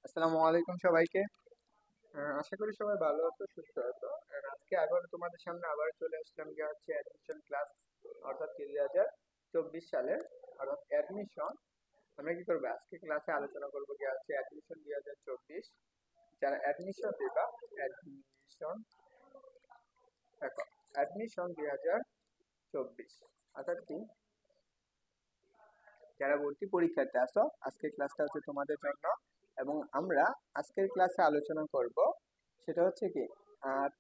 আসসালামু আলাইকুম সবাইকে। আশা করি সবাই ভালো আছো, সুস্থ আছো। আজকে আবার তোমাদের সামনে আবার চলে আসলাম গিয়ে হচ্ছে অ্যাডমিশন ক্লাস, অর্থাৎ 2024 সালের অর্থাৎ অ্যাডমিশন। আমরা কি করবো আজকে ক্লাসে আলোচনা করবো গিয়ে হচ্ছে অ্যাডমিশন 2024। যারা অ্যাডমিশন দিবা, অ্যাডমিশন, দেখো, অ্যাডমিশন 2024 অর্থাৎ কি, যারা ভর্তি পরীক্ষার্থী আছো, আজকের ক্লাসটা হচ্ছে তোমাদের জন্য। এবং আমরা আজকের ক্লাসে আলোচনা করব সেটা হচ্ছে কি,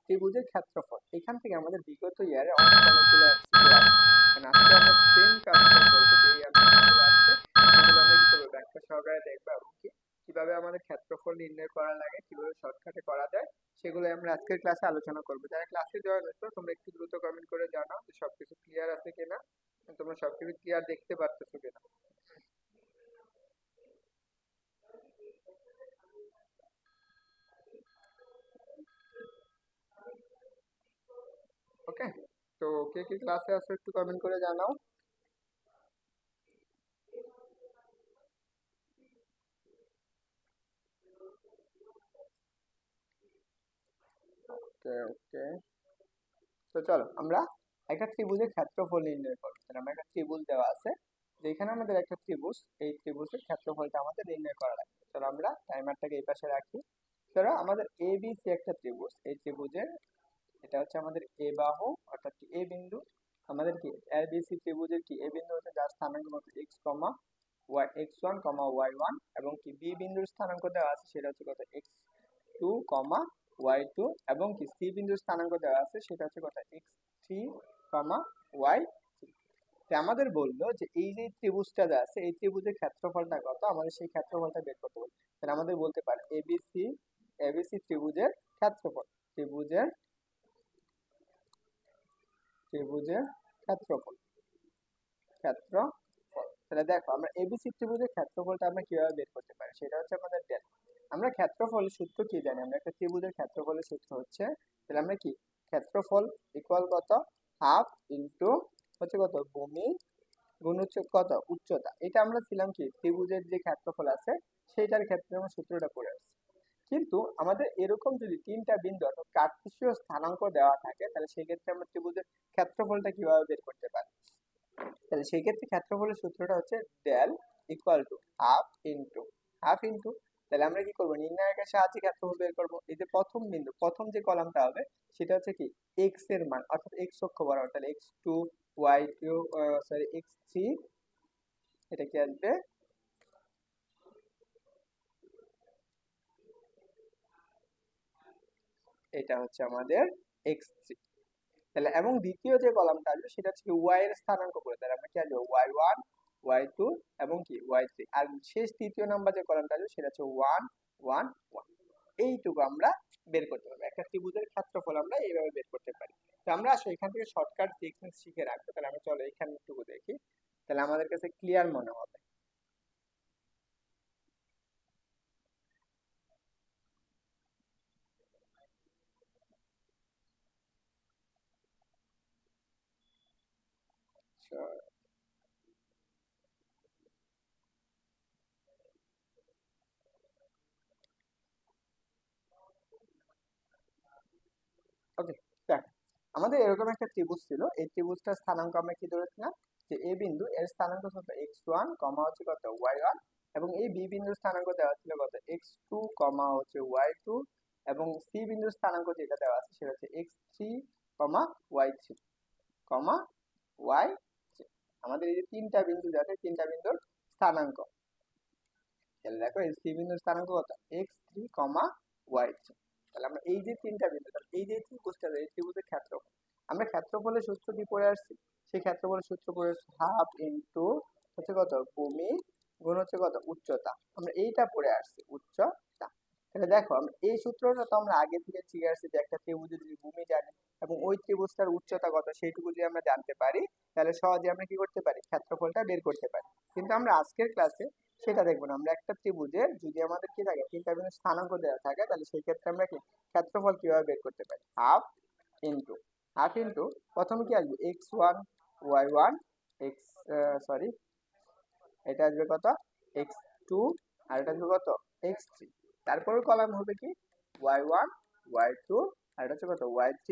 ত্রিভুজের ক্ষেত্রফল। এখান থেকে আমাদের বিগত ইয়ারে অনেকগুলো এমসিকিউ আসছে। আজকে আমরা সেম কাজটা করবো, যে এই এমসিকিউ আসছে সেগুলো আমরা কি করবো ব্যাখ্যা সহকারে দেখবো, এবং কি কিভাবে আমাদের ক্ষেত্রফল নির্ণয় করা লাগে, কিভাবে শর্টকাটে করা যায়, সেগুলো আমরা আজকের ক্লাসে আলোচনা করবো। যারা ক্লাসে জয়েন হয়েছো তোমরা একটু দ্রুত কমেন্ট করে জানাও যে সবকিছু ক্লিয়ার আছে কিনা, তোমরা সবকিছু ক্লিয়ার দেখতে পারতেছো কিনা। ওকে, তো কে কে ক্লাসে আসো একটু কমেন্ট করে জানাও। ওকে ওকে, তো চলো আমরা একটা ত্রিভুজের ক্ষেত্রফল নির্ণয় করবো। তাহলে আমরা একটা ত্রিভুজ দেওয়া আছে, যেখানে আমাদের একটা ত্রিভুজ, এই ত্রিভুজের ক্ষেত্রফলটা আমাদের নির্ণয় করা লাগবে। চলো আমরা টাইমারটাকে এই পাশে রাখি। ধরো আমাদের এ বি সি একটা ত্রিভুজ, এই ত্রিভুজের এটা হচ্ছে আমাদের এ বাহু, অর্থাৎ কি এ বিন্দু। আমাদের কি এ বি সি ত্রিভুজের কি এ বিন্দু হচ্ছে যার স্থানাঙ্ক হচ্ছে এক্স কমা ওয়াই, x1, y1, এবং কি বি বিন্দুর স্থানাঙ্ক দেওয়া আছে সেটা হচ্ছে কত x2, y2, এবং কি সি বিন্দুর স্থানাঙ্ক দেওয়া আছে সেটা হচ্ছে কত x3, y3। আমাদের বললো যে এই যে ত্রিভুজটা যা আছে এই ত্রিভুজের ক্ষেত্রফলটা কত, আমাদের সেই ক্ষেত্রফলটা বের করতে বলবে। তাহলে আমাদের বলতে পারে এবিসি ত্রিভুজের ক্ষেত্রফল, ত্রিভুজের ত্রিভুজের ক্ষেত্রফল, ক্ষেত্রফল। তাহলে দেখো আমরা এবিসি ত্রিভুজের ক্ষেত্রফলটা আমরা কিভাবে বের করতে পারি, সেটা হচ্ছে আমাদের ডেল। আমরা ক্ষেত্রফলের সূত্র কি জানি, আমরা একটা ত্রিভুজের ক্ষেত্রফলের সূত্র হচ্ছে, তাহলে আমরা কি ক্ষেত্রফল ইকুয়াল কত, হাফ ইন্টু হচ্ছে কত ভূমি গুণ হচ্ছে কত উচ্চতা। এটা আমরা ছিলাম কি ত্রিভুজের যে ক্ষেত্রফল আছে সেইটার ক্ষেত্রে আমরা সূত্রটা পড়ে আসছি। কিন্তু আমাদের এরকম যদি তিনটা বিন্দু অর্থাৎ কার্টেসীয় স্থানাঙ্ক দেওয়া থাকে, তাহলে সেই ক্ষেত্রে আমরা ত্রিভুজের ক্ষেত্রফলটা কিভাবে বের করতে পারি। তাহলে সেই ক্ষেত্রে ক্ষেত্রফলের সূত্রটা হচ্ছে del equal to half into. তাহলে আমরা কি করবো, নির্ণায়কের সাহায্যে ক্ষেত্রফল বের করবো। এই যে প্রথম বিন্দু, প্রথম যে কলামটা হবে সেটা হচ্ছে কি এক্স এর মান, অর্থাৎ এক্স অক্ষ বরাবর। তাহলে x2, y2, সরি x3, এটা কি আসবে, এটা হচ্ছে আমাদের x3। তাহলে এবং দ্বিতীয় যে কলামটা আসবে সেটা হচ্ছে কি ওয়াই এর স্থানাঙ্ক করে, তাহলে আমরা কি আসবে y1, y2, এবং কি y3। আর শেষ তৃতীয় নাম্বার যে কলামটা আসবে সেটা হচ্ছে 1, 1, 1। এইটুকু আমরা বের করতে পারবো, একটা ত্রিভুজের ক্ষেত্রফল আমরা এইভাবে বের করতে পারি। তো আমরা আসলে এখান থেকে শর্টকাট টেকনিক শিখে রাখবো। তাহলে আমরা চলো এখানে একটু দেখি, তাহলে আমাদের কাছে ক্লিয়ার মনে হবে। ওকে, দেখ, আমাদের এরকম একটা ত্রিভুজ ছিল, এই ত্রিভুজটার স্থানাঙ্ক আমরা কি ধরেছিলাম, যে এ বিন্দু এর স্থানাঙ্ক কত x1, কমা হচ্ছে কত y1, এবং এই বি বিন্দুর স্থানাঙ্ক দেওয়া ছিল কত x2, কমা হচ্ছে y2, এবং সি বিন্দুর স্থানাঙ্ক যেটা দেওয়া আছে সেটা হচ্ছে x3, কমা y3, কমা y3। আমাদের এই যে তিনটা বিন্দু যাতে তিনটা বিন্দুর স্থানাঙ্ক, তাহলে দেখো এই সি বিন্দুর স্থানাঙ্ক কত x3, y3। তাহলে আমরা এই যে তিনটা বিন্দু, তাহলে এই যে ত্রিভুজটা, এই ত্রিভুজের ক্ষেত্রফল, আমরা ক্ষেত্রফলের সূত্র কি পড়ে আসছি, সেই ক্ষেত্রফলের সূত্র পড়ে আসছি হাফ ইন্টু হচ্ছে কত ভূমি গুণ হচ্ছে কত উচ্চতা। আমরা এইটা পড়ে আসছি উচ্চতা। তাহলে দেখো আমরা এই সূত্রটা তো আমরা আগে থেকে শিখে আসছি, যে একটা ত্রিভুজের যদি ভূমি জানি এবং ওই ত্রিভুজটার উচ্চতা কত সেইটুকু যদি আমরা জানতে পারি, তাহলে সহজে আমরা কি করতে পারি ক্ষেত্রফলটা বের করতে পারি। কিন্তু আমরা আজকের ক্লাসে সেটা দেখবো না। আমরা একটা ত্রিভুজের যদি আমাদের কি থাকে তিনটা বিন্দু স্থানাঙ্ক দেওয়া থাকে, তাহলে সেই ক্ষেত্রে আমরা কি ক্ষেত্রফল কিভাবে বের করতে পারি, ইন্টু হাফ ইন্টু প্রথমে কি আসবে x1, y1, এক্স, সরি, এটা আসবে কত x2, আর এটা আসবে কত x3। তারপরের কলাম হবে কি y1 y2 আর এটা হচ্ছে কত y3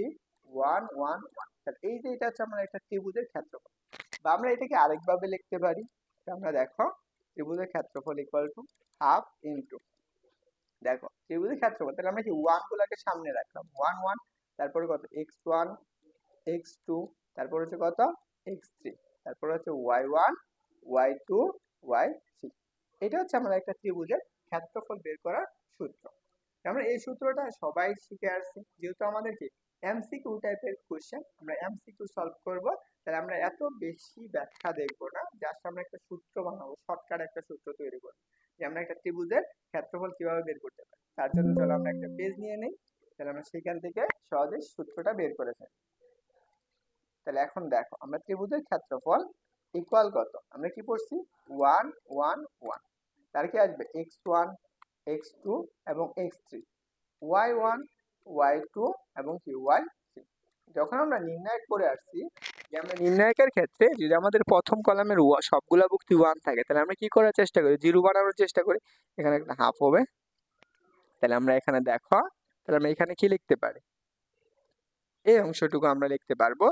1 1 1। তাহলে এই যে এটা হচ্ছে আমরা একটা ত্রিভুজের ক্ষেত্রফল, বা আমরা এটাকে আরেকভাবে লিখতে পারি। আমরা দেখো ত্রিভুজের ক্ষেত্রফল ইকুয়াল টু হাফ ইনটু, দেখো ত্রিভুজের ক্ষেত্রফল, তাহলে আমরা কি ওয়ান গুলাকে সামনে রাখলাম, ওয়ান ওয়ান, তারপরে কত x1 x2, তারপর হচ্ছে কত x3, তারপর হচ্ছে y1 y2 y3। এটা হচ্ছে আমরা একটা ত্রিভুজের ক্ষেত্রফল বের করার সূত্র। আমরা এই সূত্রটা সবাই শিখে আসছি, যেহেতু আমাদের কি এমসিকিউ টাইপের কোশ্চেন, আমরা এমসিকিউ সলভ করব, তাহলে আমরা এত বেশি ব্যাখ্যা দেখবো না, জাস্ট আমরা একটা সূত্র বানাবো, শর্টকাট একটা সূত্র তৈরি করবো যে আমরা একটা ত্রিভুজের ক্ষেত্রফল কিভাবে বের করতে পারি। তার জন্য চলো আমরা একটা পেজ নিয়ে নিই, তাহলে আমরা সেখান থেকে সহজে সূত্রটা বের করে ফেলি। তাহলে এখন দেখো আমরা ত্রিভুজের ক্ষেত্রফল ইকুয়াল কত, আমরা কি পড়ছি 1 1 1, তার কি আসবে x1 x2 এবং x3, y1 y2 এবং কি y3। যখন আমরা নির্ণায়ক করে আসছি, যে আমরা নির্ণায়কের ক্ষেত্রে যদি আমাদের প্রথম কলামের সবগুলা ভুক্তি 1 থাকে, তাহলে আমরা কি করার চেষ্টা করি, জিরো বানানোর চেষ্টা করি, এখানে একটা হাফ হবে। তাহলে আমরা এখানে দেখো, তাহলে আমরা এখানে কি লিখতে পারি, এই অংশটুকু আমরা লিখতে পারবো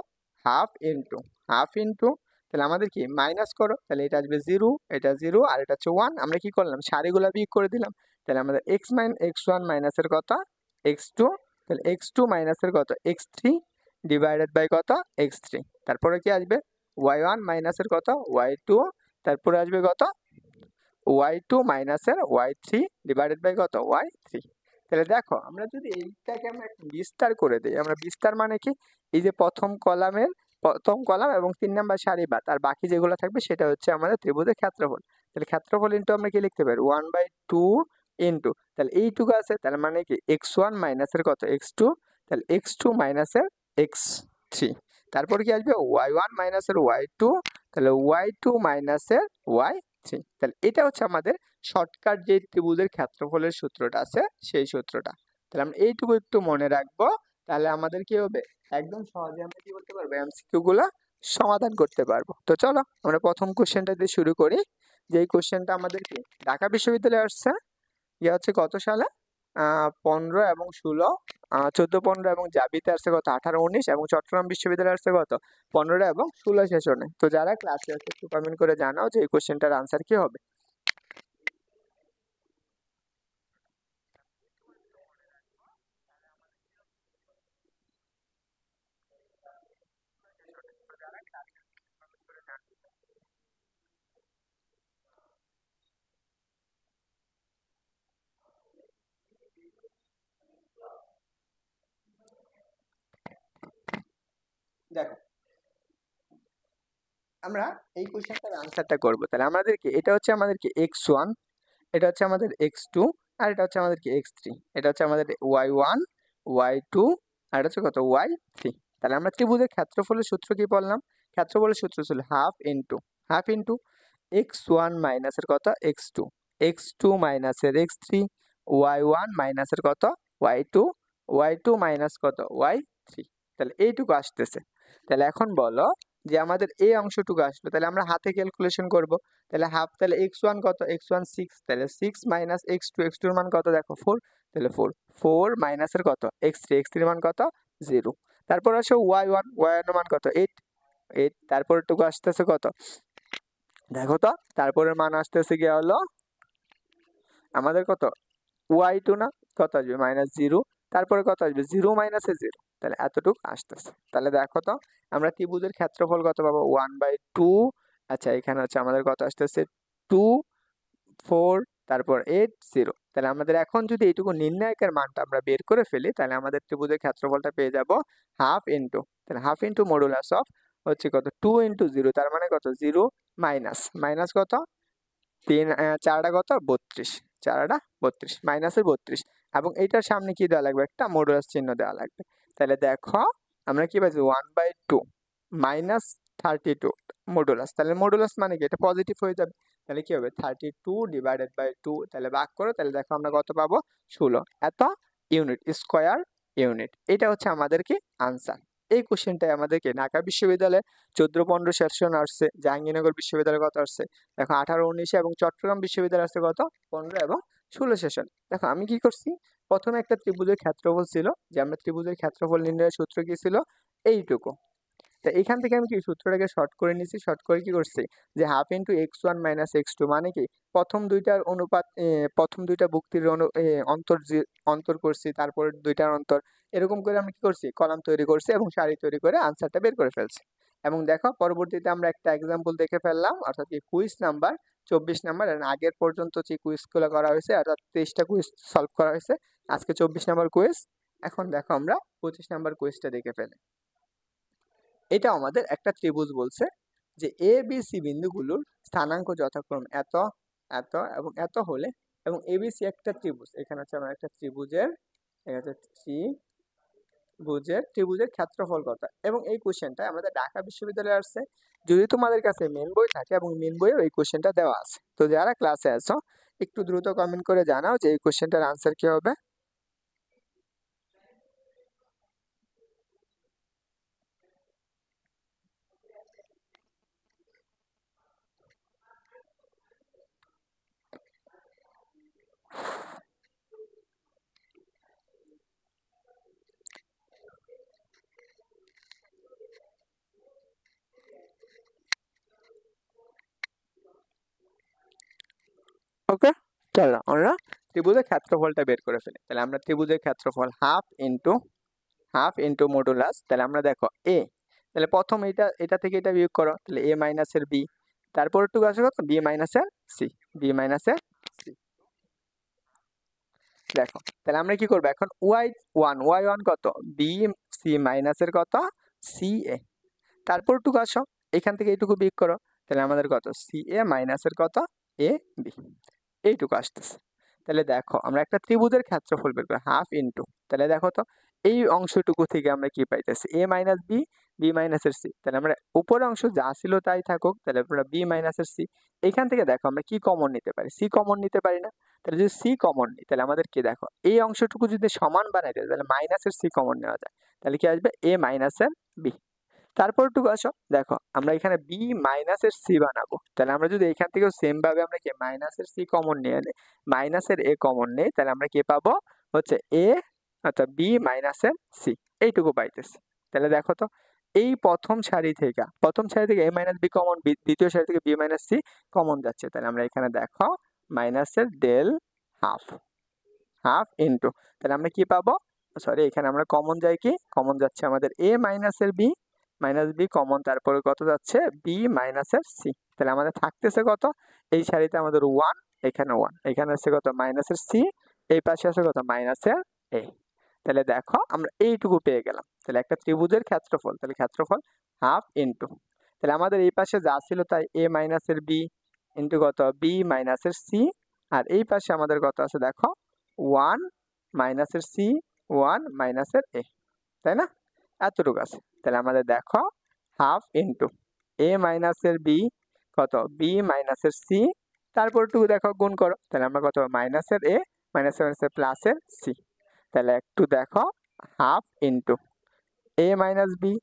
হাফ ইনটু হাফ ইনটু, তাহলে আমাদের কি মাইনাস করো, তাহলে এটা আসবে 0, এটা 0 আর এটা হচ্ছে 1। আমরা কি করলাম, সারিগুলা বিয়োগ করে দিলাম। তাহলে আমাদের x1 মাইনাসের কত x2, তাহলে x2 মাইনাসের কত x3 ডিভাইডেড বাই কত x3, তারপরে কি আসবে y1 মাইনাসের কত y2, তারপরে আসবে কত y2 মাইনাসের y3 ডিভাইডেড বাই কত y3। তাহলে দেখো আমরা যদি এইটাকে আমরা একটু বিস্তার করে দিই, আমরা বিস্তার মানে কি, এই যে প্রথম কলামের প্রথম কলাম এবং 3 নাম্বার সারি বা তার বাকি যেগুলো থাকবে সেটা হচ্ছে আমাদের ত্রিভুজের ক্ষেত্রফল। তাহলে ক্ষেত্রফল ইনটু আমরা কি লিখতে পারি 1/2 ইনটু, তাহলে এইটুকু আছে, তাহলে মানে কি x1 মাইনাসের কত x2, তাহলে x2 মাইনাসের x3, তারপর কি আসবে y1 মাইনাসের y2, তাহলে y2 মাইনাসের y3। তাহলে এটা হচ্ছে আমাদের শর্টকাট যে ত্রিভুজের ক্ষেত্রফলের সূত্রটা আছে সেই সূত্রটা। তাহলে আমরা এইটুকু একটু মনে রাখবো, তাহলে আমাদের কি হবে একদম সহজে আমরা কি করতে পারবো, এমসিকিউ গুলা সমাধান করতে পারবো। তো চলো আমরা প্রথম কোশ্চেনটা দিয়ে শুরু করি, যে এই কোশ্চেনটা আমাদের কি ঢাকা বিশ্ববিদ্যালয়ে আসছে, ইয়ে হচ্ছে কত সালে 15 এবং 16, 14 15 এবং জাবিতে আসছে কত 18 19, এবং চট্টগ্রাম বিশ্ববিদ্যালয়ে আসছে কত 15 এবং 16 সেশনে। তো যারা ক্লাসে আছে একটু কমেন্ট করে জানাও যে এই কোশ্চেনটার আনসার কি হবে। দেখো আমরা এই কোশ্চেনটার আনসারটা করব, তাহলে আমাদের কি এটা হচ্ছে আমাদের কি x1, এটা হচ্ছে আমাদের x2, আর এটা হচ্ছে আমাদের কি x3, এটা হচ্ছে আমাদের y1 y2 আর এটা হচ্ছে কত y3। তাহলে আমরা ত্রিভুজের ক্ষেত্রফলের সূত্র কি পড়লাম, ক্ষেত্রফলের সূত্র ছিল হাফ ইনটু x1 মাইনাসের কত x2, x2 মাইনাসের x3, y1 মাইনাসের কত y2, y2 মাইনাস কত y3। তাহলে এইটুকু আসতেছে। তাহলে এখন বলো যে আমাদের এই অংশটুকু আসলো, তাহলে আমরা হাতে ক্যালকুলেশন করব। তাহলে হাফ, তাহলে x1 কত x1 6, তাহলে 6 মাইনাস x2, x2 এর মান কত দেখো 4, তাহলে 4 মাইনাসের কত x3 এর মান কত 0, তারপর আসো y1 এর মান কত 8, তারপর টুকু আসতেছে কত দেখো তো, তারপরের মান আসতেছে গিয়ে হলো আমাদের কত y2 না, কত আসবে -0, তারপরে কত আসবে 0 - 0, তাহলে এতটুকু আসতেছে। তাহলে দেখো তো আমরা ত্রিভুজের ক্ষেত্রফল কত পাবো 1/2, আচ্ছা এখানে হচ্ছে আমাদের কত আসতেছে 2 4, তারপর 8 0। তাহলে আমাদের এখন যদি এইটুকু নির্ণায়কের মানটা আমরা বের করে ফেলি, তাহলে আমাদের ত্রিভুজের ক্ষেত্রফলটা পেয়ে যাব হাফ ইনটু, তাহলে হাফ ইনটু মডুলাস অফ হচ্ছে কত 2 × 0, তার মানে কত 0 মাইনাস কত 3 4টা কত 32, 4টা 32 মাইনাসের 32, এবং এইটার সামনে কি দেওয়া লাগবে একটা মডুলাস চিহ্ন দেওয়া লাগবে। তাহলে দেখো আমরা কি পাইছি 1/2 মাইনাস 32 মডুলাস, তাহলে মডুলাস মানে কি এটা পজিটিভ হয়ে যাবে, তাহলে কি হবে 32 ডিভাইডেড বাই 2, তাহলে ভাগ করো, তাহলে দেখো আমরা কত পাবো 16, এত ইউনিট স্কয়ার ইউনিট। এটা হচ্ছে আমাদের কি আনসার। এই কোশ্চেনটাই আমাদেরকে ঢাকা বিশ্ববিদ্যালয়ে 14 15 সেশন আসছে, জাহাঙ্গীরনগর বিশ্ববিদ্যালয়ে কত আসছে দেখো 18 19, এবং চট্টগ্রাম বিশ্ববিদ্যালয়ে আসছে কত 15 এবং ষোলো সেশন। দেখো আমি কি করছি, প্রথমে একটা ত্রিভুজের ক্ষেত্রফল ছিল, যে আমরা ত্রিভুজের ক্ষেত্রফল নির্ণয়ের সূত্র কি ছিল, এইটুকু। তো এখান থেকে আমি কি সূত্রটাকে শর্ট করে নিছি, শর্ট করে কি করছি, যে half into x1 minus x2, মানে কি প্রথম দুইটার অনুপাত, প্রথম দুইটা ভুক্তির অন্তর অন্তর করছি, তারপর দুইটার অন্তর, এরকম করে আমি কি করছি, কলাম তৈরি করছি এবং সারি তৈরি করে আনসারটা বের করে ফেলছি। এবং দেখো পরবর্তীতে আমরা একটা এক্সাম্পল দেখে ফেললাম, অর্থাৎ কি কুইজ নাম্বার 24 নাম্বার, আগের পর্যন্ত যে কুইজগুলো করা হয়েছে, অর্থাৎ 23টা কুইজ সলভ করা হয়েছে, আজকে 24 নাম্বার কুইজ। এখন দেখো আমরা 25 নাম্বার কুইজটা দেখে ফেলি। এটা আমাদের একটা ত্রিভুজ বলছে যে এ বি সি বিন্দুগুলোর স্থানাঙ্ক যথাক্রমে এত, এত এবং এত হলে, এবং এবিসি একটা ত্রিভুজ, এখানে হচ্ছে আমরা একটা ত্রিভুজের, এটা হচ্ছে ত্রিভুজের ক্ষেত্রফল কত, এবং এই কোশ্চেনটা আমাদের ঢাকা বিশ্ববিদ্যালয়ে আসছে। যদি তোমাদের কাছে মেন বই থাকে, এবং মেন বইয়েও এই কোশ্চেনটা দেওয়া আছে, তো যারা ক্লাসে আছো একটু দ্রুত কমেন্ট করে জানাও যে এই কোশ্চেনটার আনসার কি হবে। ওকে, চলো আমরা ত্রিভুজের ক্ষেত্রফলটা বের করে ফেলি। তাহলে আমরা ত্রিভুজের ক্ষেত্রফল হাফ ইন্টু মডুলাস, তাহলে আমরা দেখো এ, তাহলে প্রথম এটা এটা থেকে এটা বিয়োগ করো, তাহলে এ মাইনাসের বি, তারপর একটু আসে কত, বি মাইনাসের সি, বি মাইনাসের সি। দেখো তাহলে আমরা কি করবো এখন, ওয়াই ওয়ান কত, বি সি মাইনাসের কত, সি এ, তারপর একটু আসো এখান থেকে এইটুকু বিয়োগ করো, তাহলে আমাদের কত, সি এ মাইনাসের কত, এ বি, এইটুকু আসতেছে। তাহলে দেখো আমরা একটা ত্রিভুজের ক্ষেত্রফল বের করি, হাফ ইন্টু, তাহলে দেখো তো এই অংশটুকু থেকে আমরা কি পাইতেছি, এ মাইনাস বি, বি মাইনাসের সি, তাহলে আমরা উপরের অংশ যা ছিল তাই থাকুক, তাহলে আমরা বি মাইনাসের সি, এখান থেকে দেখো আমরা কি কমন নিতে পারি, সি কমন নিতে পারি না, তাহলে যদি সি কমন নিই তাহলে আমাদের কি, দেখো এই অংশটুকু যদি সমান বানাই দেয় তাহলে মাইনাসের সি কমন নেওয়া যায়, তাহলে কি আসবে, এ মাইনাসের বি। তারপর একটু আসো দেখো আমরা এখানে বি মাইনাসের সি বানাবো, তাহলে আমরা যদি এখান থেকেও সেম ভাবে আমরা কি মাইনাসের সি কমন নিয়ে নেই, মাইনাসের এ কমন নেই, তাহলে আমরা কি পাবো, হচ্ছে এ, অর্থাৎ বি মাইনাসের সি, এইটুকু পাইতেছি। তাহলে দেখো তো এই প্রথম সারি থেকে এ মাইনাস বি কমন, দ্বিতীয় সারি থেকে বি মাইনাস সি কমন যাচ্ছে, তাহলে আমরা এখানে দেখো মাইনাসের ডেল হাফ, হাফ ইন্টু, তাহলে আমরা কি পাবো, সরি এখানে আমরা কমন যাই, কি কমন যাচ্ছে আমাদের এ মাইনাসের বি, মাইনাস বি কমন, তারপরে কত যাচ্ছে, বি মাইনাসের সি, তাহলে আমাদের থাকতেছে কত, এই সারিতে আমাদের ওয়ান, এখানে ওয়ান, এখানে আছে কত, মাইনাসের সি, এই পাশে আছে কত, মাইনাসের এ। তাহলে দেখো আমরা এইটুকু পেয়ে গেলাম। তাহলে একটা ত্রিভুজের ক্ষেত্রফল, তাহলে ক্ষেত্রফল হাফ ইন্টু, তাহলে আমাদের এই পাশে যা ছিল তাই, এ মাইনাসের বি ইন্টু কত, বি মাইনাসের সি, আর এই পাশে আমাদের কত আছে দেখো, ওয়ান মাইনাসের সি, ওয়ান মাইনাসের এ, তাই না, এতটুকু আছে। তাহলে আমাদের দেখো হাফ ইন্টু এ মাইনাসের বি কত, বি মাইনাসের সি, তারপর একটু দেখো গুণ করো, তাহলে আমরা কত, মাইনাসের এ মাইনাসের প্লাসের সি, তাহলে একটু দেখো হাফ ইন্টু এ মাইনাস বি,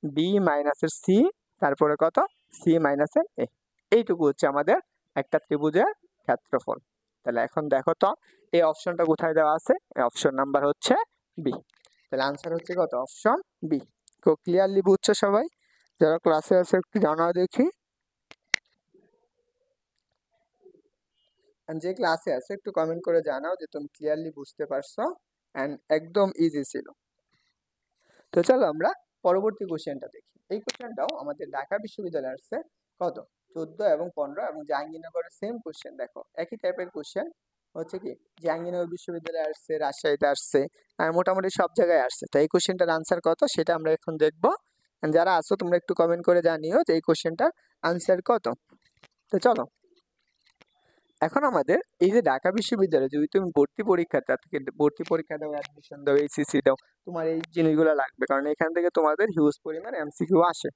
বি মাইনাসের সি, তারপরে কত, সি মাইনাসের এ, এইটুকু হচ্ছে আমাদের একটা ত্রিভুজের ক্ষেত্রফল। তাহলে এখন দেখো তো এই অপশনটা কোথায় দেওয়া আছে, এই অপশন নাম্বার হচ্ছে বি, তাহলে আনসার হচ্ছে কত, অপশন বি। খুব ক্লিয়ারলি বুঝছো সবাই, যারা ক্লাসে আছে একটু জানাও দেখি, and যে ক্লাসে আছে একটু কমেন্ট করে জানাও যে তুমি ক্লিয়ারলি বুঝতে পারছো, এন্ড একদম ইজি ছিল। তো চলো আমরা পরবর্তী কোশ্চেনটা দেখি। এই কোশ্চেনটাও আমাদের ঢাকা বিশ্ববিদ্যালয়ে আসছে, কত, 14 এবং 15, এবং জাহাঙ্গীরনগরের সেম কোশ্চেন, দেখো একই টাইপের কোশ্চেন, হচ্ছে কি জাহাঙ্গীরনগর বিশ্ববিদ্যালয়ে আসছে, রাজশাহীতে আসছে, মোটামুটি সব জায়গায় আসছে। তো এই কোশ্চেনটার আনসার কত সেটা আমরা এখন দেখবো। And যারা আসো তোমরা একটু কমেন্ট করে জানিও যে এই কোশ্চেনটার আনসার কত। তো চলো এখন আমাদের এই যে ঢাকা বিশ্ববিদ্যালয়ে যদি তুমি ভর্তি পরীক্ষা দাও, অ্যাডমিশন দাও, এইচএসসি দাও, তোমার এই জিনিসগুলো লাগবে, কারণ এখান থেকে তোমাদের হিউজ পরিমাণ এমসিকিউ আসে।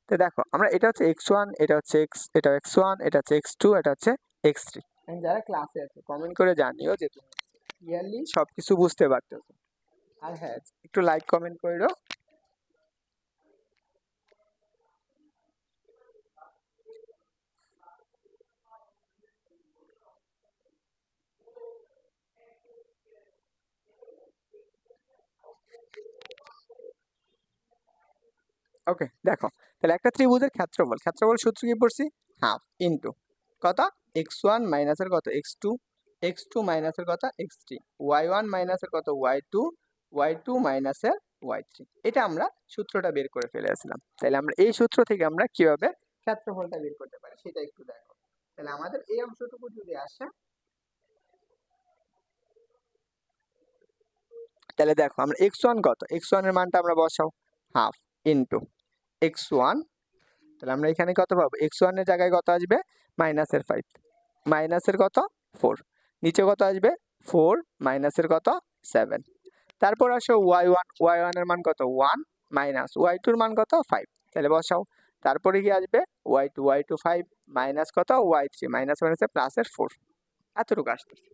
তো দেখো আমরা এটা হচ্ছে x1, এটা হচ্ছে এটা x1, এটা হচ্ছে x2, এটা হচ্ছে x3। যারা ক্লাসে আছে কমেন্ট করে জানিও যে তুমি ক্লিয়ারলি সবকিছু বুঝতে পারতেছো। আর হ্যাঁ, একটু লাইক কমেন্ট করো। ওকে, দেখো তাহলে একটা ত্রিভুজের ক্ষেত্রফল সূত্র কি পড়ছি, হাফ ইন্টু কত x1 মাইনাসের কত x2, x2 মাইনাসের কত x3, y1 মাইনাসের কত y2, y2 মাইনাসের y3। এটা আমরা সূত্রটা বের করে ফেলেছিলাম। তাহলে আমরা এই সূত্র থেকে আমরা কিভাবে ক্ষেত্রফলটা বের করতে পারি সেটা একটু দেখো। তাহলে আমাদের এই অংশটুকু যদি আসে, তাহলে দেখো আমরা x1 কত, x1 এর মানটা আমরা বসাও হাফ ইন্টু x1, তাহলে আমরা এখানে কত পাবো, x1 এর জায়গায় কত আসবে মাইনাসের 5, মাইনাসের কত 4, নিচে কত আসবে 4 মাইনাসের কত 7, তারপর আসো y1 এর মান কত 1 মাইনাস y2 এর মান কত 5, তাহলে বসাও। তারপরে কি আসবে y2 5 মাইনাস কত y3, মাইনাস মাইনাসে প্লাসের 4, এতটুকু আসতেছে।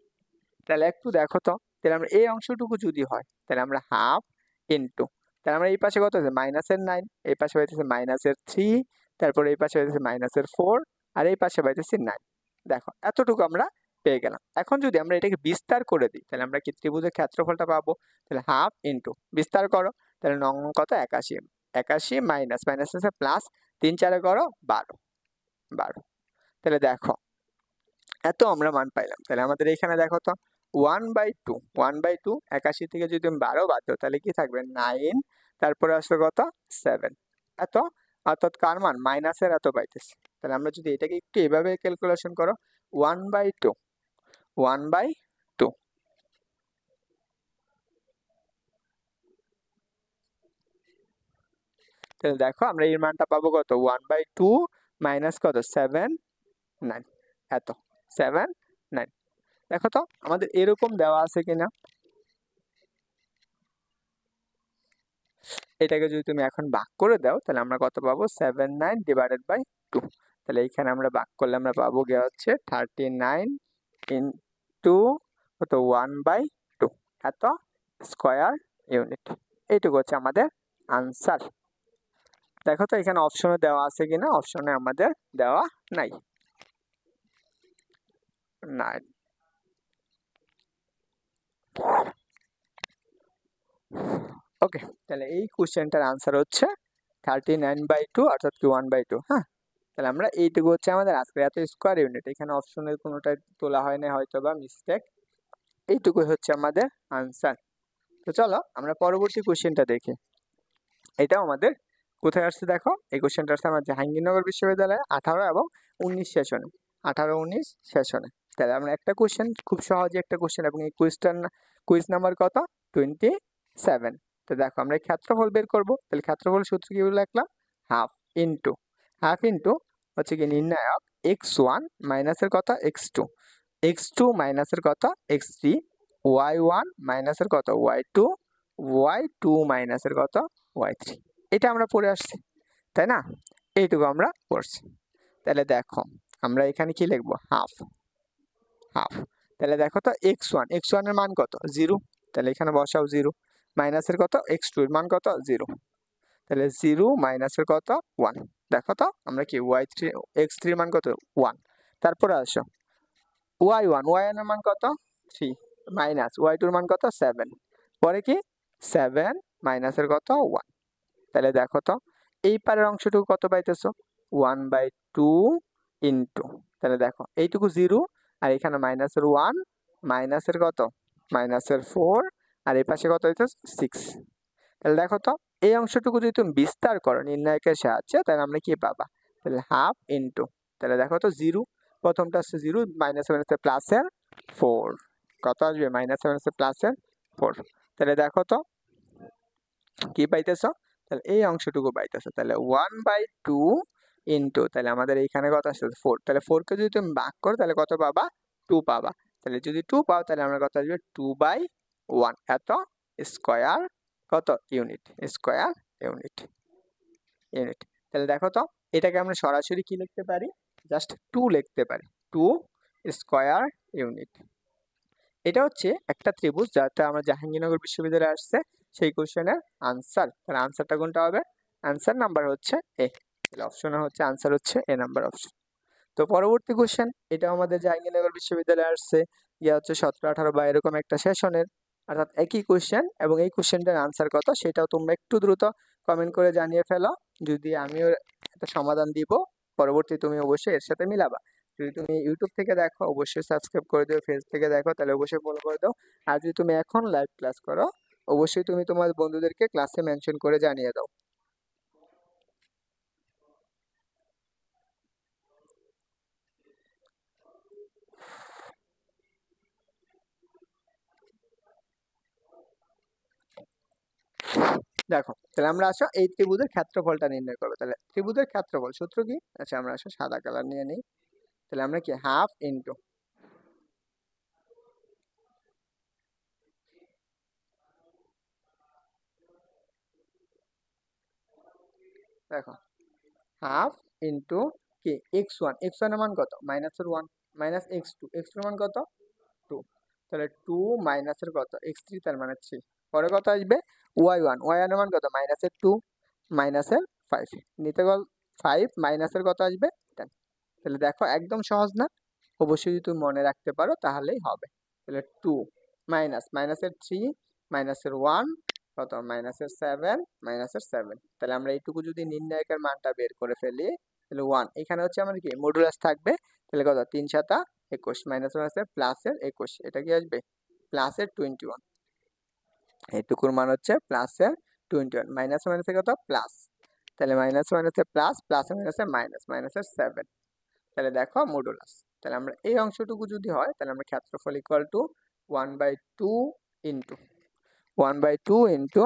তাহলে একটু দেখো তো, তাহলে আমরা এই অংশটুকু যদি হয় তাহলে আমরা হাফ ইন্টু, তাহলে আমরা এই পাশে কত আছে মাইনাসের 9, এই পাশে পাইতেছে মাইনাসের 3, তারপর এই পাশে পাইতেছে মাইনাসের 4, আর এই পাশে পাইতেছে 9। দেখো এতটুকু আমরা পেয়ে গেলাম। এখন যদি আমরা এটাকে বিস্তার করে দিই তাহলে আমরা কি ত্রিভুজের ক্ষেত্রফলটা পাবো, তাহলে হাফ ইন্টু বিস্তার করো, তাহলে নং কত 81, 81 মাইনাস মাইনাস আছে প্লাস 3 4 করো 12, তাহলে দেখো এত আমরা মান পাইলাম। তাহলে আমাদের এখানে দেখো তো 1/2, 1/2 81 থেকে যদি তুমি 12 বাদ দাও তাহলে কি থাকবে 9, তারপরে আসবে কত 7, এত, অর্থাৎ কার মান মাইনাসের এত পাইতেছে। তাহলে আমরা যদি এটাকে একটু এভাবে ক্যালকুলেশন করো 1/2, 1/2, তাহলে দেখো আমরা এর মানটা পাবো কত 1/2 মাইনাস কত 7 9, এত 7 9। দেখো তো আমাদের এরকম দেওয়া আছে কিনা, এটাকে যদি তুমি এখন ভাগ করে দাও তাহলে আমরা কত পাবো 79/2, তাহলে এইখানে আমরা ভাগ করলে আমরা পাবো গিয়ে হচ্ছে 39 ইন্টু কত 1/2, এত স্কয়ার ইউনিট। এইটুকু হচ্ছে আমাদের আনসার। দেখো তো এখানে অপশনে দেওয়া আছে কিনা, অপশনে আমাদের দেওয়া নাই। ওকে, তাহলে এই কোশ্চেনটার আনসার হচ্ছে 39/2 অর্থাৎ কি 1/2। হ্যাঁ, তাহলে আমরা এইটুকু হচ্ছে আমাদের আজকে এত স্কয়ার ইউনিট, এখানে অপশনের কোনোটাই তোলা হয় না হয়তো বা মিস্টেক, এইটুকুই হচ্ছে আমাদের আনসার। তো চলো আমরা পরবর্তী কোশ্চেনটা দেখি। এটাও আমাদের কোথায় আসছে দেখো, এই কোশ্চেনটা আসছে আমার জাহাঙ্গীরনগর বিশ্ববিদ্যালয়ে 18 এবং 19 সেশনে, 18 19 সেশনে। তাহলে আমরা একটা কোশ্চেন, খুব সহজে একটা কোশ্চেন, এবং এই কুইজ নাম্বার কত 27। তো দেখো আমরা ক্ষেত্রফল বের করব, তাহলে ক্ষেত্রফল সূত্র কি লিখলাম হাফ ইন্টু হচ্ছে কি নির্ণায়ক x1 মাইনাসের কত x2, x2 মাইনাসের কত x3, y1 মাইনাসের কত y2, y2 মাইনাসের কত y3। এটা আমরা পড়ে আসছি তাই না, এইটুকু আমরা পড়ছি। তাহলে দেখো আমরা এখানে কি লিখবো হাফ, তাহলে দেখো তো x1 এর মান কত 0, তাহলে এখানে বসাও 0, মাইনাসের কত x2 এর মান কত 0, তাহলে 0 মাইনাসের কত 1। দেখো তো আমরা কি x3 এর মান কত 1, তারপরে আসো y1 এর মান কত 3 মাইনাস y2 এর মান কত 7, পরে কি 7 মাইনাসের কত 1। তাহলে দেখো তো এই পারের অংশটুকু কত পাইতেছো 1/2 ইন্টু, তাহলে দেখো এইটুকু 0 আর এখানে মাইনাসের 1 মাইনাসের কত মাইনাসের 4, আর এই পাশে কত হইতেছে 6। তাহলে দেখো তো এই অংশটুকু যদি তুমি বিস্তার করো নির্ণায়কের সাহায্যে তাহলে আমরা কি পাবা, তাহলে হাফ ইন্টু, তাহলে দেখো তো 0, প্রথমটা আসছে 0 মাইনাসে মাইনাসে প্লাসের 4, কত আসবে মাইনাসে মাইনাসে প্লাসের 4। তাহলে দেখো তো কি পাইতেছো, তাহলে এই অংশটুকু পাইতেছো, তাহলে 1/2 ইন্টু, তাহলে আমাদের এইখানে কত আসছে 4, তাহলে 4 কে যদি তুমি ভাগ করো তাহলে কত পাবা 2 পাবা, তাহলে যদি 2 পাও তাহলে আমরা কত আসবে 2/1, এত স্কয়ার কত ইউনিট, স্কয়ার ইউনিট। তাহলে দেখো তো এটাকে আমরা সরাসরি কি লিখতে পারি, জাস্ট 2 লিখতে পারি, 2 স্কয়ার ইউনিট। এটা হচ্ছে একটা ত্রিভুজ যাতে আমরা জাহাঙ্গীরনগর বিশ্ববিদ্যালয়ে আসছে সেই কোশ্চেনের আনসার। তাহলে আনসারটা কোনটা হবে, আনসার নাম্বার হচ্ছে এ, তাহলে অপশনে হচ্ছে আনসার হচ্ছে এ নাম্বার অপশন। তো পরবর্তী কোশ্চেন, এটা আমাদের জাহাঙ্গীরনগর বিশ্ববিদ্যালয়ে আসছে ইয়া হচ্ছে 17 18 বা এরকম একটা সেশনের, অর্থাৎ একই কোশ্চেন, এবং এই কোশ্চেনটার আনসার কত সেটাও তোমরা একটু দ্রুত কমেন্ট করে জানিয়ে ফেলো। যদি আমিও একটা সমাধান দিব, পরবর্তী তুমি অবশ্যই এর সাথে মিলাবা। যদি তুমি ইউটিউব থেকে দেখো অবশ্যই সাবস্ক্রাইব করে দিও, ফেস থেকে দেখো তাহলে অবশ্যই ফলো করে দাও। আর যদি তুমি এখন লাইভ ক্লাস করো অবশ্যই তুমি তোমার বন্ধুদেরকে ক্লাসে মেনশন করে জানিয়ে দাও। দেখো তাহলে আমরা আসো এই ত্রিভুজের ক্ষেত্রফলটা নির্ণয় করবো। তাহলে ত্রিভুজের ক্ষেত্রফল সূত্র কি? আচ্ছা আমরা আসো সাদা কালার নিয়ে নিই। তাহলে আমরা কি হাফ ইন্টু, দেখো হাফ ইন্টু কি x1, x1 এর মান কত? মাইনাসের 1, মাইনাস x2, x2 এর মান কত? 2। তাহলে 2 মাইনাসের কত? x3, তার মানে 3। পরে কত আসবে? y1, y1 এর মান কত? মাইনাসের 2, মাইনাসের 5। নিতে গেল 5 মাইনাসের কত আসবে? 10। তাহলে দেখো একদম সহজ না? অবশ্যই যদি তুমি মনে রাখতে পারো তাহলেই হবে। তাহলে 2 মাইনাস, মাইনাসের 3, মাইনাসের 1 কত? মাইনাসের 7, মাইনাসের 7। তাহলে আমরা এইটুকু যদি নির্ণায়কের মানটা বের করে ফেলি তাহলে 1 এখানে হচ্ছে আমাদের কি মডুলাস থাকবে। তাহলে কত? 3 7 21, মাইনাস মাইনাসের প্লাসের 21, এটা কি আসবে? প্লাসের 21। এইটুকুর মান হচ্ছে প্লাসের 21, মাইনাস মাইনাসে কত? প্লাস। তাহলে মাইনাস মাইনাসে প্লাস, প্লাস মাইনাসে মাইনাস, মাইনাসের 7। তাহলে দেখো মডুলাস। তাহলে আমরা এই অংশটুকু যদি হয় তাহলে আমরা ক্ষেত্রফল ইকুয়াল টু 1/2 ইন্টু 1/2 ইন্টু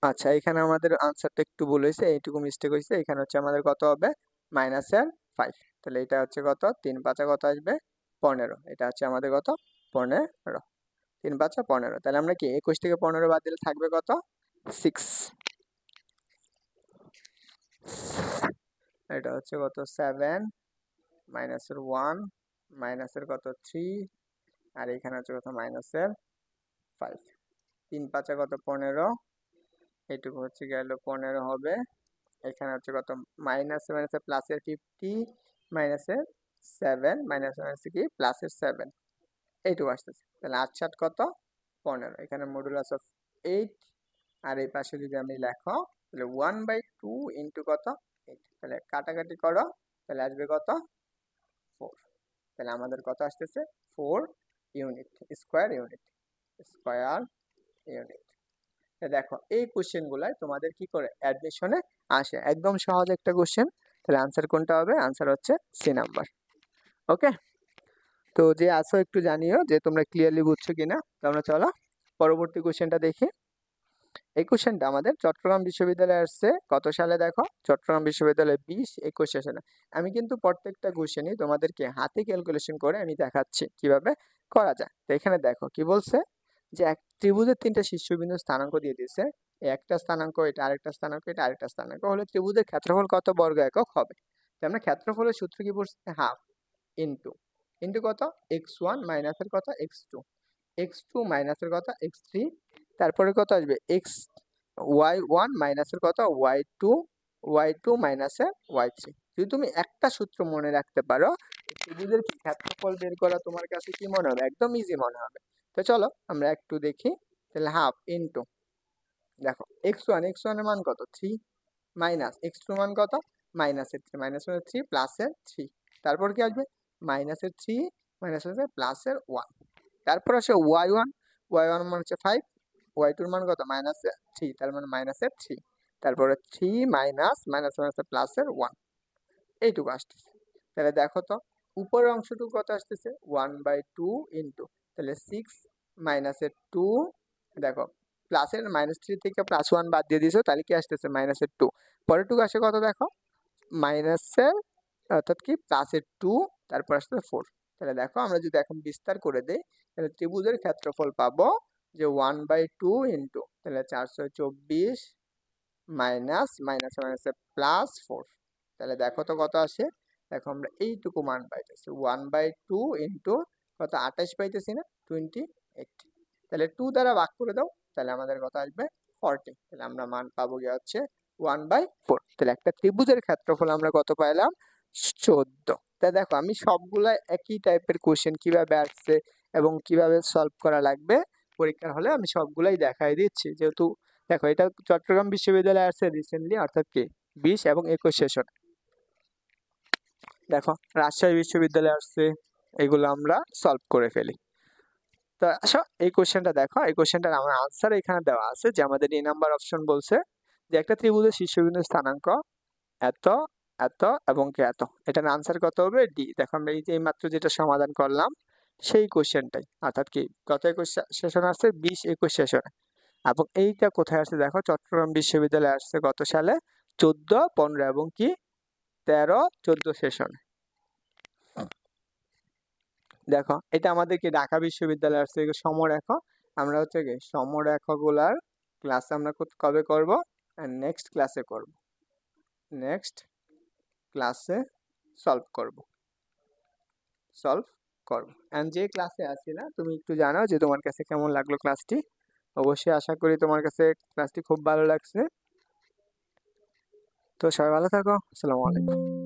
আচ্ছা এখানে আমাদের আনসারটা একটু ভুল হয়েছে, এইটুকু মিস্টেক হয়েছে। এখানে হচ্ছে আমাদের কত হবে? মাইনাসের 5। তাহলে এটা হচ্ছে কত? 3 5 কত আসবে? 15। এটা হচ্ছে আমাদের কত? 15। 3 5 15। তাহলে আমরা কি 21 থেকে 15 বাদ দিলে থাকবে কত? 6। এটা হচ্ছে কত? 7, মাইনাসের 1, মাইনাসের কত? 3, আর এখানে হচ্ছে কত? মাইনাসের 5। 3 5 কত? 15। এইটুকু হচ্ছে গেল 15 হবে। এখানে হচ্ছে কত? মাইনাস মাইনাসে প্লাসের 50, মাইনাসের 7, মাইনাস মাইনাসে কি প্লাসের 7, এইটুকু আসতেছে। তাহলে 8 7 কত? 15। এখানে মডুলাস অফ 8। আর এই পাশে যদি আমি লেখো তাহলে 1/2 ইন্টু কত? 8। তাহলে কাটাকাটি করো তাহলে আসবে কত? 4। তাহলে আমাদের কত আসতেছে? 4 unit, square unit, square unit. দেখো এই কোশ্চেন গুলাই তোমাদের কি করে অ্যাডমিশনে আসে, একদম সহজ একটা কোশ্চেন। তাহলে আনসার কোনটা হবে? আনসার হচ্ছে সি নাম্বার। ওকে, তো যে আসো একটু জানিও যে তোমরা ক্লিয়ারলি বুঝছো কিনা। তো আমরা চলো পরবর্তী কোশ্চেনটা দেখি। এই কোশ্চেনটা আমাদের চট্টগ্রাম বিশ্ববিদ্যালয়ে আসছে কত সালে? দেখো চট্টগ্রাম বিশ্ববিদ্যালয়ে 2021 সালে। আমি কিন্তু প্রত্যেকটা কোশ্চেনই তোমাদেরকে হাতে ক্যালকুলেশন করে আমি দেখাচ্ছি কিভাবে করা যায়। তো এখানে দেখো কি বলছে যে এক ত্রিভুজের 3টা শীর্ষবিন্দু স্থানাঙ্ক দিয়ে দিয়েছে। একটা স্থানাঙ্ক, এটা আরেকটা স্থানাঙ্ক, এটা আরেকটা স্থানাঙ্ক হলে ত্রিভুজের ক্ষেত্রফল কত বর্গ একক হবে? তো আমরা ক্ষেত্রফলের সূত্র কি পড়ছি? হাফ ইন্টু, ইন্টু কত? x1 মাইনাসের কত? x2, x2 মাইনাসের কত? x3, তারপরে কত আসবে? y1 মাইনাসের কত? y2, y2 মাইনাসের y3। যদি তুমি একটা সূত্র মনে রাখতে পারো ত্রিভুজের কি ক্ষেত্রফল বের করা তোমার কাছে কি মনে হবে? একদম ইজি মনে হবে। তো চলো আমরা একটু দেখি। তাহলে হাফ ইন্টু, দেখো x1, x1 এর মান কত? 3, মাইনাস x2 মান কত? মাইনাসের 3, মাইনাসের 3 প্লাসের 3, তারপর কি আসবে? মাইনাসের 3, মাইনাসের প্লাসের 1, তারপর আসে y1, y1 মান হচ্ছে 5, y2 এর মান কত? মাইনাসের 3, তার মানে মাইনাসের 3, তারপরে 3 মাইনাস, মাইনাস মাইনাসের প্লাসের 1, এইটুকু আসতেছে। তাহলে দেখো তো উপরের অংশটুকু কত আসতেছে? 1/2 ইন্টু, তাহলে 6 মাইনাসের 2, দেখো প্লাসের -3 থেকে +1 বাদ দিয়ে দিয়েছো তাহলে কি আসতেছে? -2। পরেরটুকু আসে কত? দেখো মাইনাসের, অর্থাৎ কি প্লাসের 2, তারপর আসছে 4। তাহলে দেখো আমরা যদি এখন বিস্তার করে দেই তাহলে ত্রিভুজের ক্ষেত্রফল পাবো যে 1/2 ইন্টু, তাহলে 424 মাইনাস মাইনাস মাইনাসে +4। তাহলে দেখো তো কত আসে? দেখো আমরা এইটুকু মান পাইতেছি 1/2 ইন্টু কত? 28 পাইতেছি না? 28। তাহলে 2 দ্বারা ভাগ করে দাও তাহলে আমাদের কত আসবে? 40। তাহলে আমরা মান পাবো গিয়ে হচ্ছে 1/4। তাহলে একটা ত্রিভুজের ক্ষেত্রফল আমরা কত পাইলাম? 14। তা দেখো আমি সবগুলা একই টাইপের কোশ্চেন কিভাবে আসছে এবং কিভাবে সলভ করা লাগবে পরীক্ষার হলে আমি সবগুলাই দেখাই দিচ্ছি। যেহেতু দেখো এটা চট্টগ্রাম বিশ্ববিদ্যালয়ে আসছে রিসেন্টলি, অর্থাৎ কি 20 এবং 21 সেশন। দেখো রাজশাহী বিশ্ববিদ্যালয়ে আসছে, এগুলো আমরা সলভ করে ফেলি। তো আসো এই কোশ্চেনটা দেখো, এই কোশ্চেনটার আমার আনসার এখানে দেওয়া আছে যে আমাদের এই নাম্বার অপশন বলছে যে একটা ত্রিভুজের শীর্ষবিন্দু স্থানাঙ্ক এত এত এবং কি এত, এটার আনসার কত হবে ডি। দেখো আমরা এই যে মাত্র যেটা সমাধান করলাম সেই কোশ্চেনটাই, অর্থাৎ কি গত 21 সেশন আসছে 20-21 সেশনে, এবং এইটা কোথায় আসছে দেখো চট্টগ্রাম বিশ্ববিদ্যালয়ে আসছে কত সালে 14, 15 এবং কি 13, 14 সেশনে। দেখো এটা আমাদের কি ঢাকা বিশ্ববিদ্যালয়ে আসছে সমরেখ। আমরা হচ্ছে কি সমরেখ গুলার ক্লাস আমরা কবে করব, নেক্সট ক্লাসে করব, নেক্সট ক্লাসে সলভ করব এন্ড যে ক্লাসে আছি না তুমি একটু জানাও যে তোমার কাছে কেমন লাগলো ক্লাসটি। অবশ্যই আশা করি তোমার কাছে ক্লাসটি খুব ভালো লাগছে। তো সবাই ভালো থাকো, আসসালামু আলাইকুম।